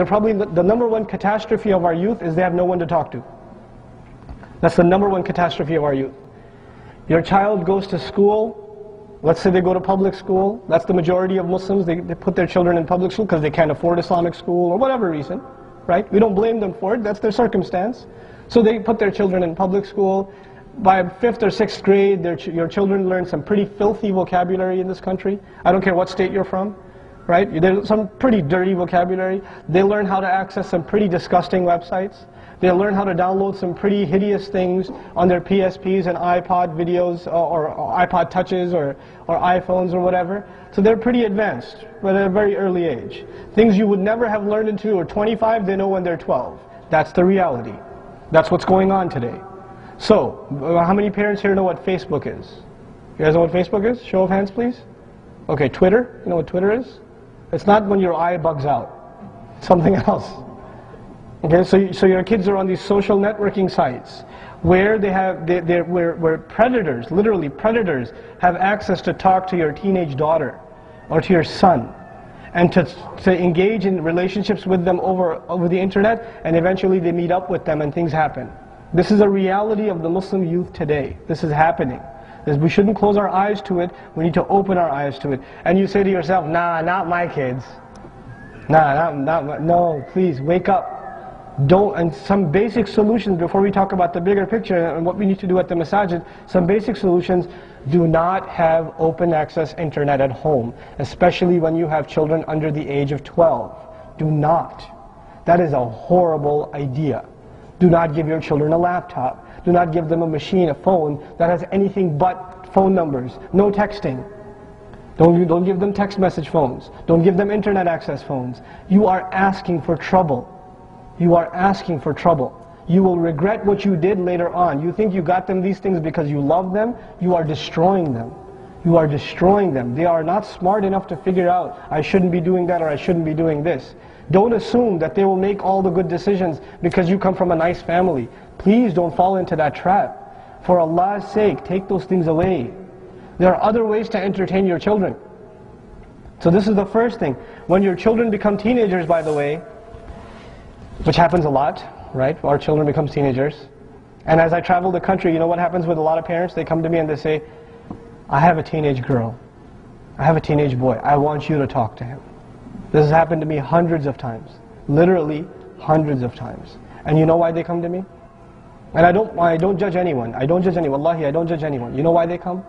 they're probably the number one catastrophe of our youth is they have no one to talk to. That's the number one catastrophe of our youth. Your child goes to school, let's say they go to public school, that's the majority of Muslims, they put their children in public school because they can't afford Islamic school or whatever reason, right? We don't blame them for it, that's their circumstance. So they put their children in public school. By 5th or 6th grade, your children learn some pretty filthy vocabulary in this country. I don't care what state you're from, right? There's some pretty dirty vocabulary. They learn how to access some pretty disgusting websites. They learn how to download some pretty hideous things on their PSPs and iPod videos or iPod touches or iPhones or whatever. So they're pretty advanced, but at a very early age. Things you would never have learned until you were 25, they know when they're 12. That's the reality. That's what's going on today. So, how many parents here know what Facebook is? You guys know what Facebook is? Show of hands, please. Okay, Twitter. You know what Twitter is? It's not when your eye bugs out. It's something else. Okay, so your kids are on these social networking sites where where predators, literally predators, have access to talk to your teenage daughter or to your son, and to engage in relationships with them over the internet, and eventually they meet up with them and things happen. This is a reality of the Muslim youth today. This is happening. We shouldn't close our eyes to it. We need to open our eyes to it. And you say to yourself, nah, not my kids. Nah, no, please, wake up. And some basic solutions before we talk about the bigger picture and what we need to do at the masajid, some basic solutions: do not have open access internet at home, especially when you have children under the age of 12. Do not. That is a horrible idea. Do not give your children a laptop. Do not give them a machine, a phone that has anything but phone numbers. No texting. Don't give them text message phones. Don't give them internet access phones. You are asking for trouble. You are asking for trouble. You will regret what you did later on. You think you got them these things because you love them. You are destroying them. You are destroying them. They are not smart enough to figure out, I shouldn't be doing that or I shouldn't be doing this. Don't assume that they will make all the good decisions because you come from a nice family. Please don't fall into that trap. For Allah's sake, take those things away. There are other ways to entertain your children. So this is the first thing. When your children become teenagers, by the way, which happens a lot, right? Our children become teenagers. And as I travel the country, you know what happens with a lot of parents? They come to me and they say, I have a teenage girl. I have a teenage boy. I want you to talk to him. This has happened to me hundreds of times. Literally hundreds of times. And you know why they come to me? And I don't judge anyone. I don't judge anyone. Wallahi, I don't judge anyone. You know why they come?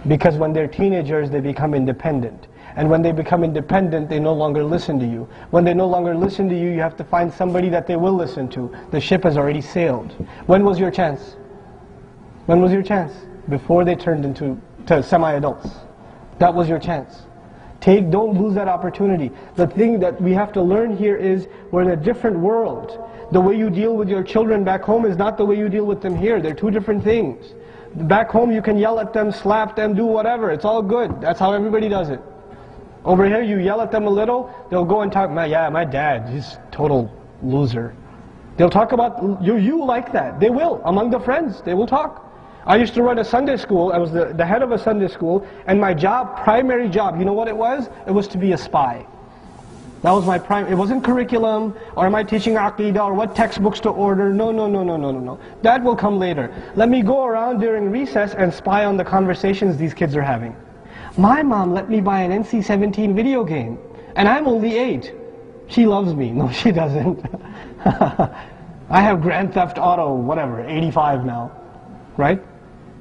Because when they're teenagers, they become independent. And when they become independent, they no longer listen to you. When they no longer listen to you, you have to find somebody that they will listen to. The ship has already sailed. When was your chance? When was your chance? Before they turned into semi-adults. That was your chance. Don't lose that opportunity. The thing that we have to learn here is we're in a different world. The way you deal with your children back home is not the way you deal with them here. They're two different things. Back home you can yell at them, slap them, do whatever. It's all good. That's how everybody does it. Over here you yell at them a little, they'll go and talk, my dad, he's total loser. They'll talk about you like that. They will. Among the friends, they will talk. I used to run a Sunday school. I was the head of a Sunday school, and my primary job, you know what it was? It was to be a spy. That was my it wasn't curriculum, or am I teaching Aqidah, or what textbooks to order. No. That will come later. Let me go around during recess and spy on the conversations these kids are having. My mom let me buy an NC-17 video game, and I'm only 8. She loves me. No, she doesn't. I have Grand Theft Auto, whatever, 85 now, right?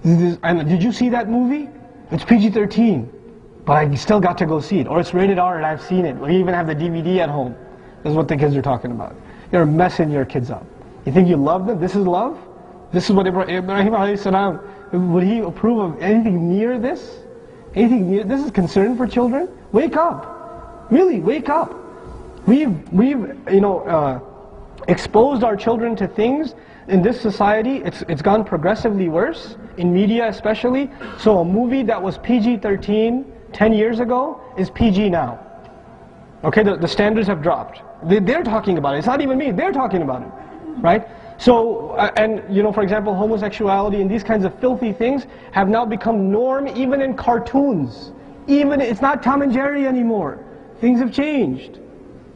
And did you see that movie? It's PG-13, but I still got to go see it. Or it's rated R and I've seen it. We even have the DVD at home. This is what the kids are talking about. You're messing your kids up. You think you love them? This is love? This is what Ibrahim alayhi salam, would he approve of anything near this? Anything near this is concern for children? Wake up. Really, wake up. We've exposed our children to things in this society. It's gone progressively worse, in media especially. So a movie that was PG-13 10 years ago is PG now. Okay, the standards have dropped. They're talking about it. It's not even me, they're talking about it. Right? So, for example, homosexuality and these kinds of filthy things have now become norm even in cartoons. It's not Tom and Jerry anymore. Things have changed.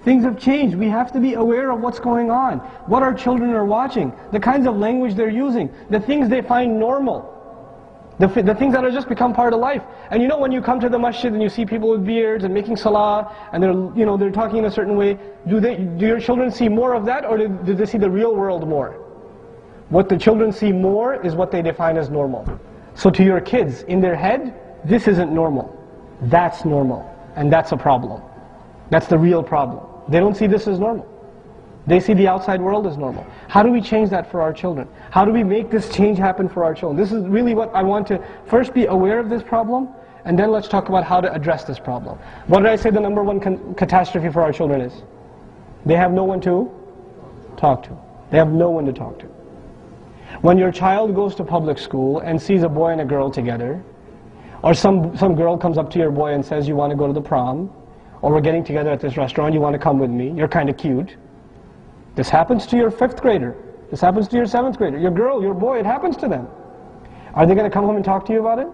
Things have changed. We have to be aware of what's going on, what our children are watching, the kinds of language they're using, the things they find normal, the things that have just become part of life. And you know, when you come to the masjid and you see people with beards and making salah, and they're talking in a certain way, do your children see more of that, or do they see the real world more? What the children see more is what they define as normal. So to your kids, in their head, this isn't normal. That's normal. And that's a problem. That's the real problem. They don't see this as normal. They see the outside world as normal. How do we change that for our children? How do we make this change happen for our children? This is really what I want to first be aware of this problem, and then let's talk about how to address this problem. What did I say the number one catastrophe for our children is? They have no one to talk to. They have no one to talk to. When your child goes to public school and sees a boy and a girl together, or some girl comes up to your boy and says, you want to go to the prom, or we're getting together at this restaurant, you want to come with me, you're kind of cute. This happens to your 5th grader. This happens to your 7th grader. Your girl, your boy, it happens to them. Are they going to come home and talk to you about it?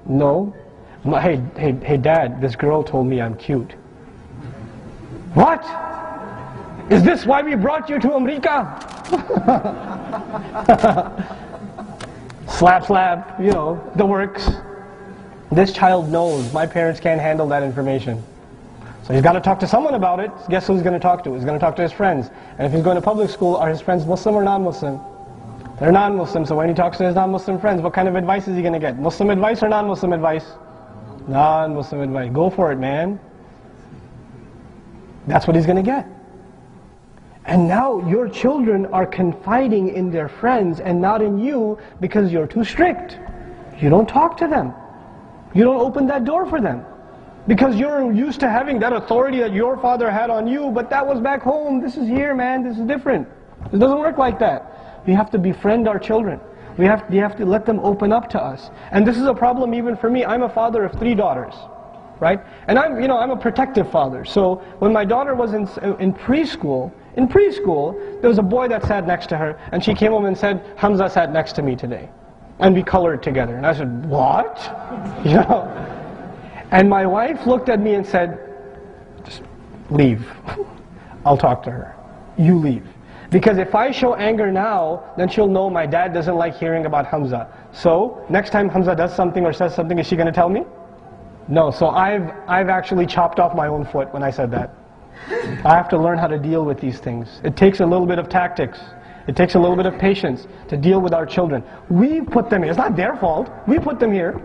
No. Hey dad, this girl told me I'm cute. What? Is this why we brought you to America? Slap, slap, the works. This child knows my parents can't handle that information. So he's got to talk to someone about it. Guess who he's going to talk to? He's going to talk to his friends. And if he's going to public school, are his friends Muslim or non-Muslim? They're non-Muslim, so when he talks to his non-Muslim friends, what kind of advice is he going to get? Muslim advice or non-Muslim advice? Non-Muslim advice. Go for it, man. That's what he's going to get. And now your children are confiding in their friends and not in you because you're too strict. You don't talk to them. You don't open that door for them. Because you're used to having that authority that your father had on you, but that was back home. This is here, man. This is different. It doesn't work like that. We have to befriend our children. We have to let them open up to us. And this is a problem even for me. I'm a father of 3 daughters, right? And I'm a protective father. So when my daughter was in preschool, there was a boy that sat next to her, and she came home and said, Hamza sat next to me today. And we colored together. And I said, what? And my wife looked at me and said, just leave. I'll talk to her. You leave. Because if I show anger now, then she'll know my dad doesn't like hearing about Hamza. So, next time Hamza does something or says something, is she going to tell me? No. So I've actually chopped off my own foot when I said that. I have to learn how to deal with these things. It takes a little bit of tactics. It takes a little bit of patience to deal with our children. We put them here. It's not their fault. We put them here.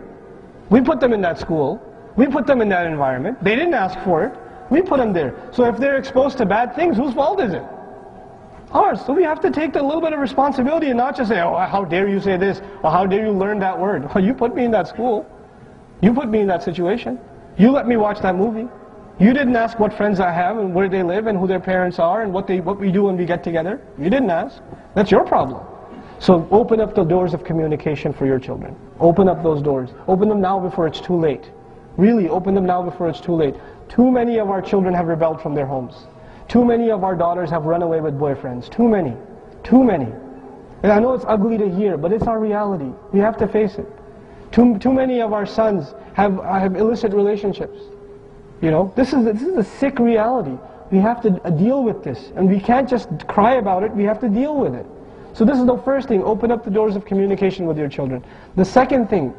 We put them in that school. We put them in that environment. They didn't ask for it. We put them there. So if they're exposed to bad things, whose fault is it? Ours. So we have to take a little bit of responsibility and not just say, oh, how dare you say this, or how dare you learn that word. Well, you put me in that school. You put me in that situation. You let me watch that movie. You didn't ask what friends I have and where they live and who their parents are and what we do when we get together. You didn't ask. That's your problem. So open up the doors of communication for your children. Open up those doors. Open them now before it's too late. Really, open them now before it's too late. Too many of our children have rebelled from their homes. Too many of our daughters have run away with boyfriends. Too many. Too many. And I know it's ugly to hear, but it's our reality. We have to face it. Too many of our sons have illicit relationships. This is a sick reality. We have to deal with this. And we can't just cry about it, we have to deal with it. So this is the first thing, open up the doors of communication with your children. The second thing,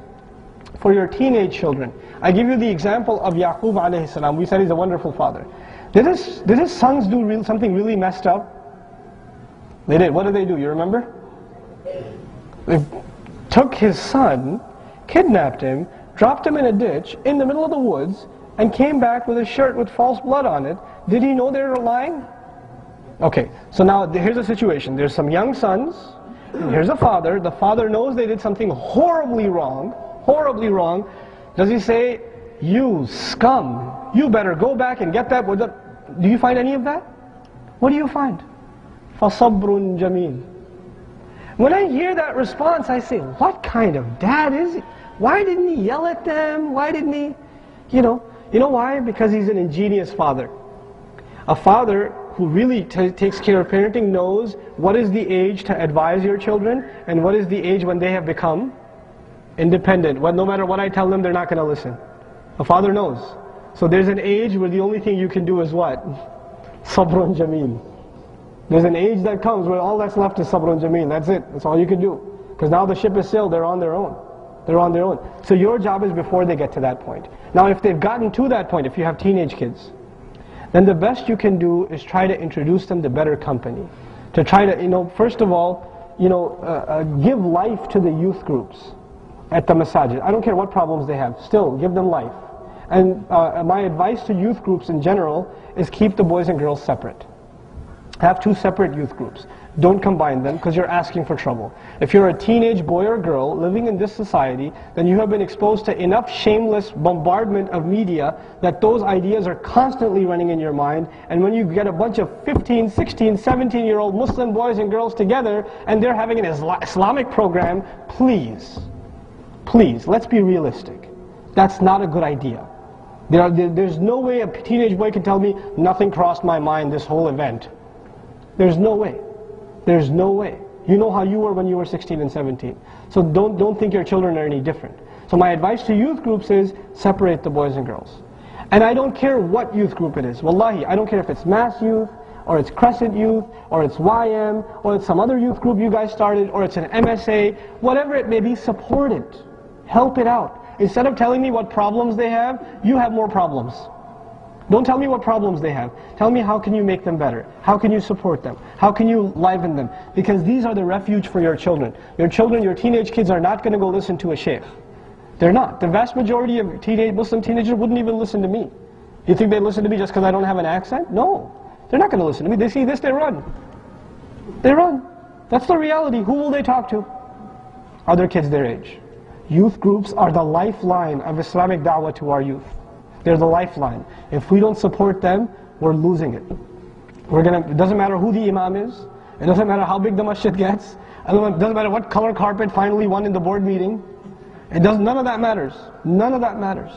for your teenage children, I give you the example of Yaqub alayhi salam. We said he's a wonderful father. Did his sons do something really messed up? They did. What did they do? You remember? They took his son, kidnapped him, dropped him in a ditch in the middle of the woods, and came back with a shirt with false blood on it. Did he know they were lying? Okay, so now here's a situation. There's some young sons, and here's a father. The father knows they did something horribly wrong. Horribly wrong. Does he say, you scum, you better go back and get that? Do you find any of that? What do you find? فَصَبْرٌ جَمِيلٌ. When I hear that response, I say, what kind of dad is he? Why didn't he yell at them? Why didn't he, you know why? Because he's an ingenious father. A father who really takes care of parenting knows what is the age to advise your children and what is the age when they have become independent. Well, no matter what I tell them, they're not going to listen. A father knows. So there's an age where the only thing you can do is what? Sabrun Jameel. There's an age that comes where all that's left is Sabrun Jameel. That's it. That's all you can do. Because now the ship is sailed, they're on their own. They're on their own. So your job is before they get to that point. Now if they've gotten to that point, if you have teenage kids, then the best you can do is try to introduce them to better company. To try to, first of all, give life to the youth groups at the masajid. I don't care what problems they have, still give them life. And my advice to youth groups in general is keep the boys and girls separate. Have two separate youth groups. Don't combine them because you're asking for trouble. If you're a teenage boy or girl living in this society, then you have been exposed to enough shameless bombardment of media that those ideas are constantly running in your mind. And when you get a bunch of 15, 16, 17-year-old Muslim boys and girls together and they're having an Islamic program, please, let's be realistic. That's not a good idea. There's no way a teenage boy can tell me, nothing crossed my mind this whole event. There's no way. There's no way. You know how you were when you were 16 and 17. So don't think your children are any different. So my advice to youth groups is separate the boys and girls. And I don't care what youth group it is. Wallahi, I don't care if it's Mass Youth, or it's Crescent Youth, or it's YM, or it's some other youth group you guys started, or it's an MSA, whatever it may be, support it. Help it out. Instead of telling me what problems they have, you have more problems. Don't tell me what problems they have. Tell me how can you make them better. How can you support them? How can you liven them? Because these are the refuge for your children. Your children, your teenage kids are not going to go listen to a sheikh. They're not. The vast majority of Muslim teenagers wouldn't even listen to me. You think they listen to me just because I don't have an accent? No. They're not going to listen to me. They see this, they run. They run. That's the reality. Who will they talk to? Other kids their age. Youth groups are the lifeline of Islamic da'wah to our youth. They're the lifeline. If we don't support them, we're losing it. It doesn't matter who the imam is. It doesn't matter how big the masjid gets. It doesn't matter what color carpet finally won in the board meeting. None of that matters. None of that matters.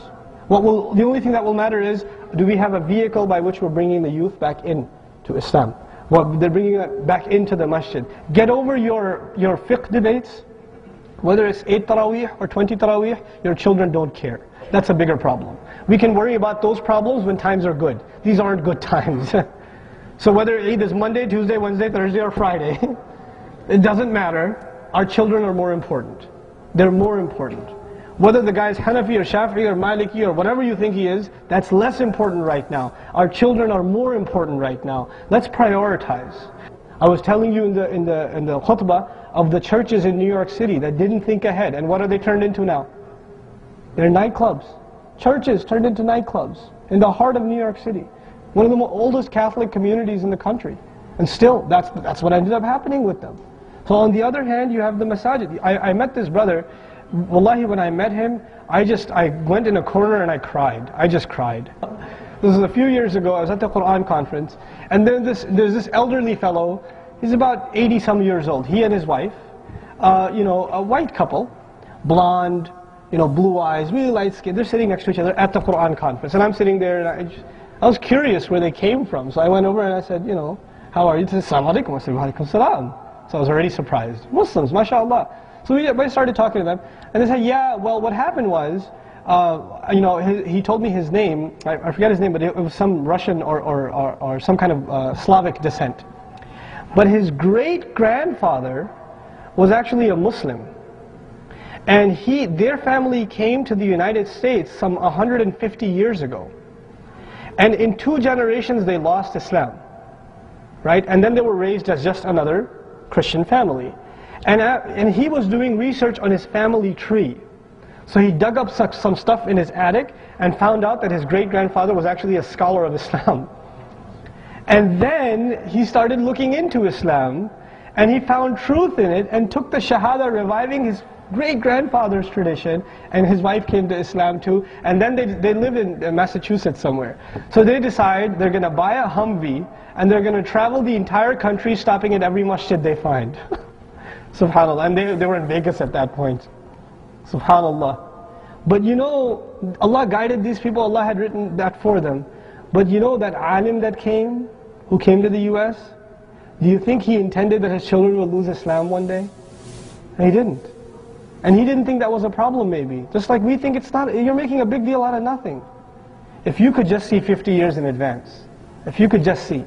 The only thing that will matter is, do we have a vehicle by which we're bringing the youth back into Islam? They're bringing it back into the masjid. Get over your fiqh debates. Whether it's 8 Taraweeh or 20 Taraweeh, your children don't care. That's a bigger problem. We can worry about those problems when times are good. These aren't good times. So whether Eid is Monday, Tuesday, Wednesday, Thursday, or Friday, it doesn't matter. Our children are more important. They're more important. Whether the guy is Hanafi or Shafi'i or Maliki or whatever you think he is, that's less important right now. Our children are more important right now. Let's prioritize. I was telling you in the khutbah of the churches in New York City that didn't think ahead. And what are they turned into now? They're nightclubs. Churches turned into nightclubs in the heart of New York City. One of the oldest Catholic communities in the country. And still, that's what ended up happening with them. So on the other hand, you have the masajid. I met this brother. Wallahi, when I met him, I went in a corner and I cried. I just cried. This was a few years ago. I was at the Quran conference. And then there's this elderly fellow. He's about 80-some years old. He and his wife, a white couple, blonde, blue eyes, really light skin. They're sitting next to each other at the Quran conference. And I'm sitting there and I was curious where they came from. So I went over and I said, how are you? He said, Assalamu alaikum. I said, wa alaikum salam. So I was already surprised. Muslims, mashallah. So we started talking to them. And they said, yeah, well, what happened was, he told me his name. I forget his name, but it was some Russian or some kind of Slavic descent. But his great-grandfather was actually a Muslim. And their family came to the United States some 150 years ago. And in 2 generations they lost Islam. Right? And then they were raised as just another Christian family. And he was doing research on his family tree. So he dug up some stuff in his attic and found out that his great-grandfather was actually a scholar of Islam. And then he started looking into Islam, and he found truth in it and took the Shahada, reviving his great-grandfather's tradition, and his wife came to Islam too, and then they live in Massachusetts somewhere. So they decide they're going to buy a Humvee, and they're going to travel the entire country, stopping at every masjid they find. SubhanAllah. And they were in Vegas at that point. SubhanAllah. But Allah guided these people, Allah had written that for them. But that alim that came, who came to the US, do you think he intended that his children would lose Islam one day? He didn't. And he didn't think that was a problem maybe. Just like we think it's not, you're making a big deal out of nothing. If you could just see 50 years in advance, if you could just see.